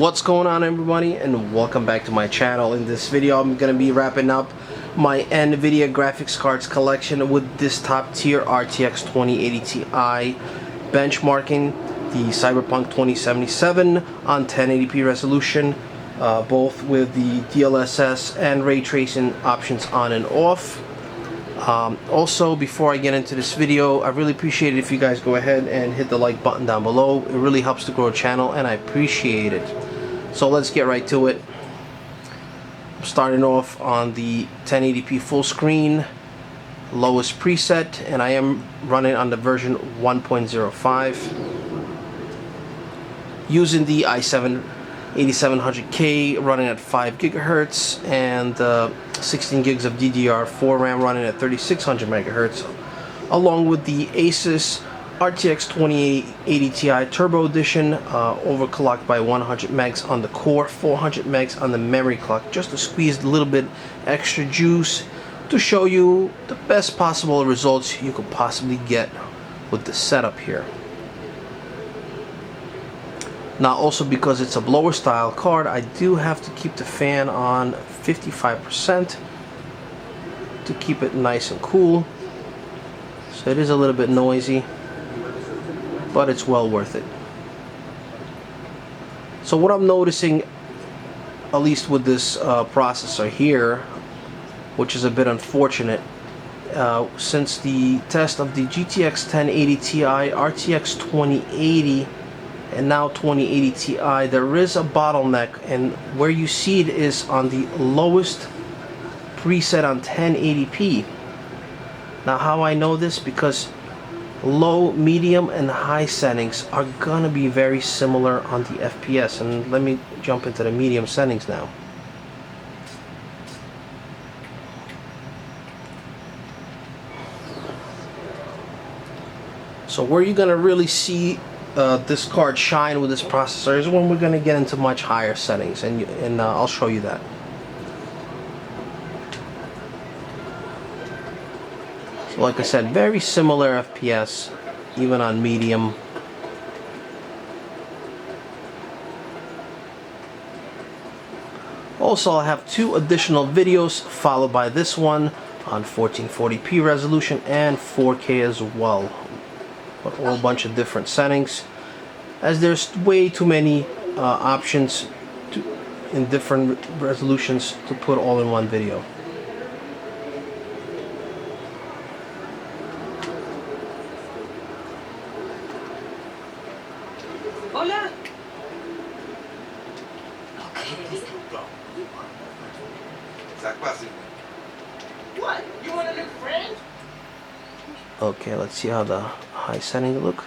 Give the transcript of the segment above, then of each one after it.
What's going on, everybody, and welcome back to my channel. In this video I'm gonna be wrapping up my Nvidia graphics cards collection with this top tier RTX 2080 Ti, benchmarking the Cyberpunk 2077 on 1080p resolution, both with the DLSS and ray tracing options on and off. Also, before I get into this video, I really appreciate it if you guys go ahead and hit the like button down below. It really helps to grow the channel and I appreciate it. So let's get right to it. I'm starting off on the 1080p full screen, lowest preset, and I am running on the version 1.05, using the i7-8700K running at 5 gigahertz and 16 gigs of DDR4 RAM running at 3600 megahertz, along with the Asus RTX 2080 Ti Turbo Edition, overclocked by 100 megs on the core, 400 megs on the memory clock, just to squeeze a little bit extra juice to show you the best possible results you could possibly get with the setup here. Now, also because it's a blower style card, I do have to keep the fan on 55% to keep it nice and cool. So it is a little bit noisy, but it's well worth it. So what I'm noticing, at least with this processor here, which is a bit unfortunate, since the test of the GTX 1080 Ti, RTX 2080, and now 2080 Ti, there is a bottleneck, and where you see it is on the lowest preset on 1080p. Now, how I know this? Because low, medium, and high settings are gonna be very similar on the FPS. And let me jump into the medium settings now. So where you're gonna really see this card shine with this processor is when we're going to get into much higher settings, and I'll show you that. So like I said, very similar FPS even on medium. Also, I'll have two additional videos followed by this one on 1440p resolution and 4K as well, but a whole bunch of different settings, as there's way too many options in different resolutions to put all in one video. Hola. What? You want a new friend? Okay, let's see how the high setting look.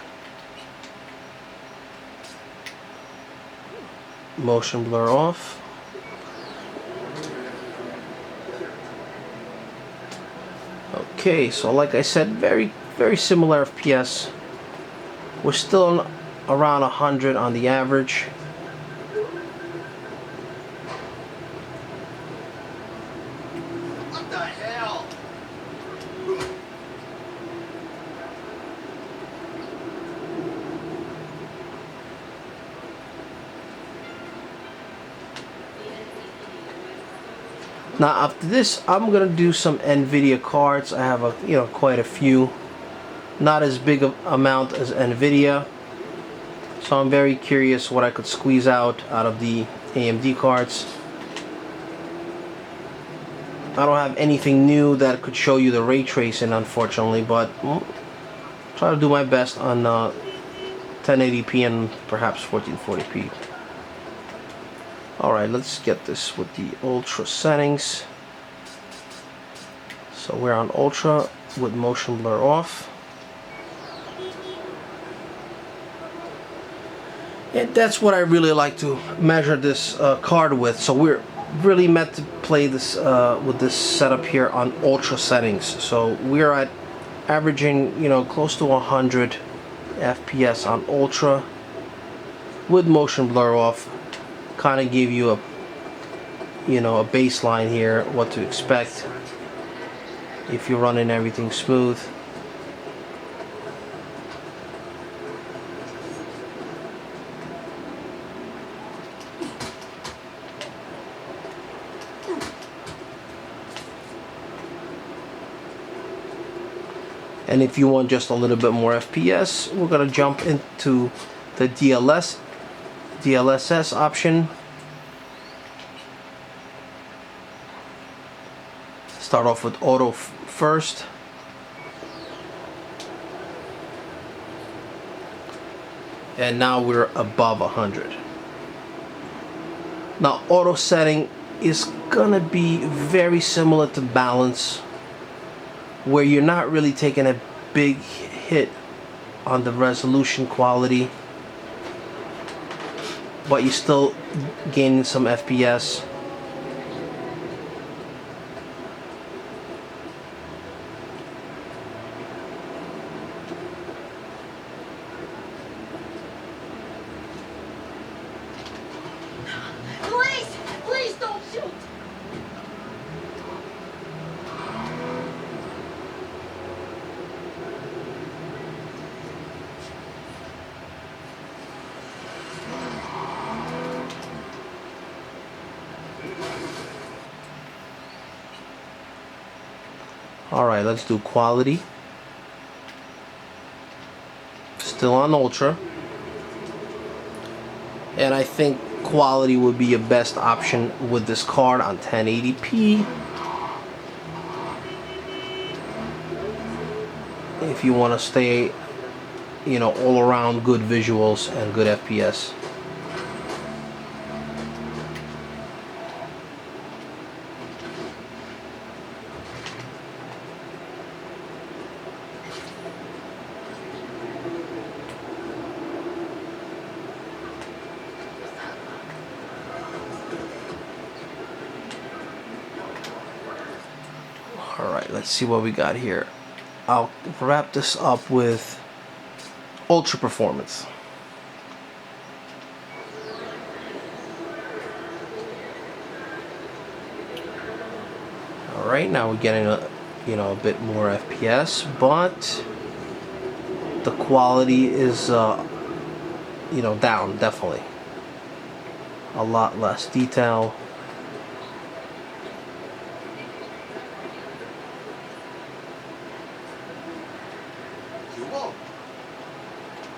Motion blur off. Okay, so like I said, very similar FPS. We're still around 100 on the average. What the hell? Now after this, I'm gonna do some Nvidia cards. I have quite a few, not as big of amount as Nvidia, so I'm very curious what I could squeeze out of the AMD cards. I don't have anything new that could show you the ray tracing, unfortunately, but try to do my best on 1080p and perhaps 1440p. Alright, let's get this with the ultra settings. So we're on ultra with motion blur off. And that's what I really like to measure this card with. So we're really meant to play this with this setup here on ultra settings. So we're at averaging, close to 100 FPS on ultra with motion blur off. Kind of give you a baseline here, what to expect if you're running everything smooth. And if you want just a little bit more FPS, we're gonna jump into the DLSS option. Start off with auto first. And now we're above 100. Now auto setting is gonna be very similar to balance, where you're not really taking a big hit on the resolution quality, but you're still gaining some FPS. Please don't shoot. Alright, let's do quality. Still on ultra. And I think quality would be your best option with this card on 1080p. If you want to stay, you know, all around good visuals and good FPS. Alright, let's see what we got here. I'll wrap this up with ultra performance. Alright, now we're getting a bit more FPS, but the quality is down, definitely. A lot less detail.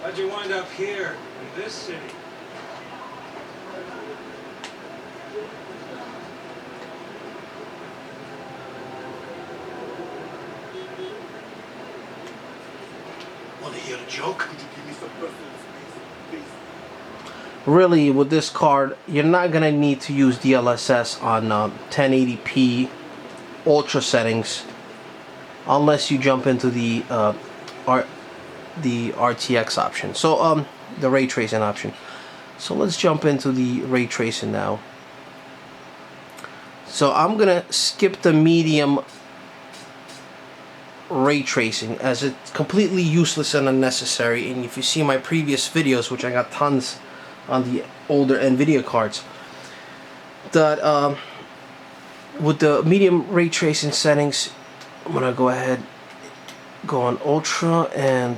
How'd you wind up here in this city? Want to hear a joke? Could you give me some personal space, please? Really, with this card, you're not gonna need to use DLSS on 1080p ultra settings, unless you jump into the RTX option. So the ray tracing option. So let's jump into the ray tracing now. So I'm gonna skip the medium ray tracing, as it's completely useless and unnecessary. And if you see my previous videos, which I got tons on the older Nvidia cards, that with the medium ray tracing settings, I'm gonna go ahead, go on ultra and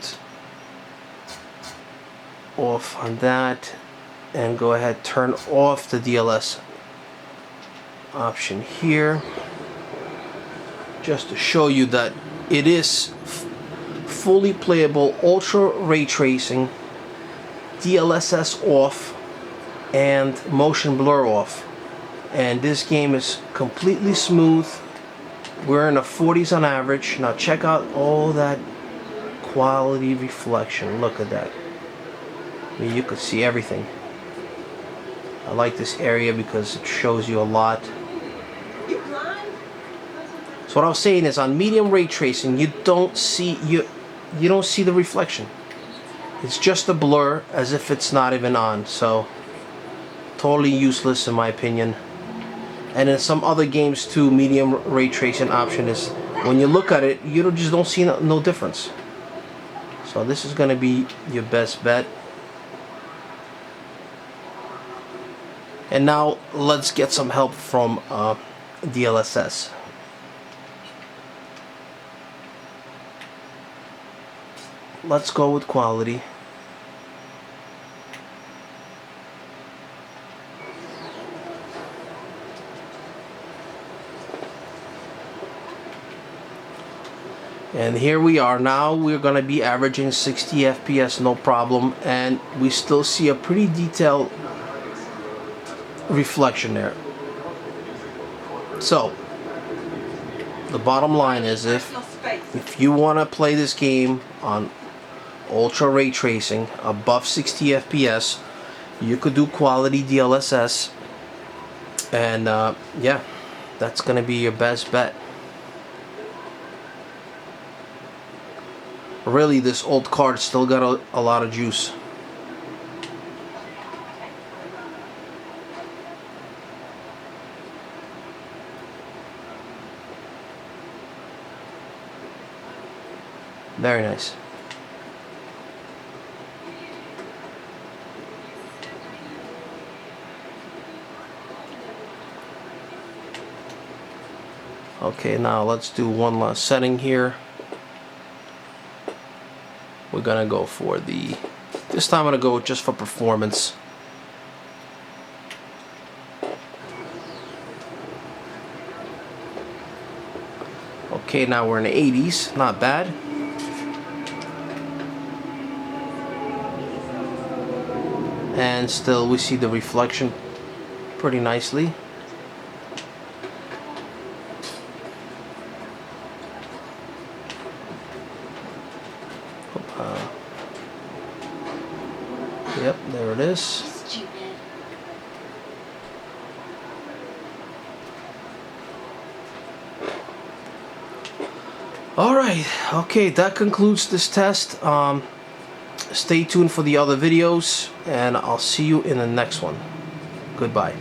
off on that, and go ahead turn off the DLSS option here, just to show you that it is fully playable, ultra ray tracing, DLSS off, and motion blur off, and this game is completely smooth. We're in the 40s on average. Now check out all that quality reflection. Look at that. I mean, you could see everything. I like this area because it shows you a lot. So what I was saying is, on medium ray tracing, you don't see you don't see the reflection. It's just a blur, as if it's not even on. So totally useless in my opinion. And in some other games too, medium ray tracing option is, when you look at it, you just don't see no difference. So this is going to be your best bet. And now let's get some help from DLSS. Let's go with quality. And here we are now. We're gonna be averaging 60 FPS, no problem, and we still see a pretty detailed reflection there. So the bottom line is, if you want to play this game on ultra ray tracing above 60 FPS, you could do quality DLSS, and yeah, that's gonna be your best bet. Really, this old card still got a lot of juice. Very nice. Okay, now let's do one last setting here. We're gonna go for this time I'm gonna go just for performance. Okay, now we're in the 80s, not bad. And still we see the reflection pretty nicely. Yep, there it is. Stupid. Alright, okay, that concludes this test. Stay tuned for the other videos, and I'll see you in the next one. Goodbye.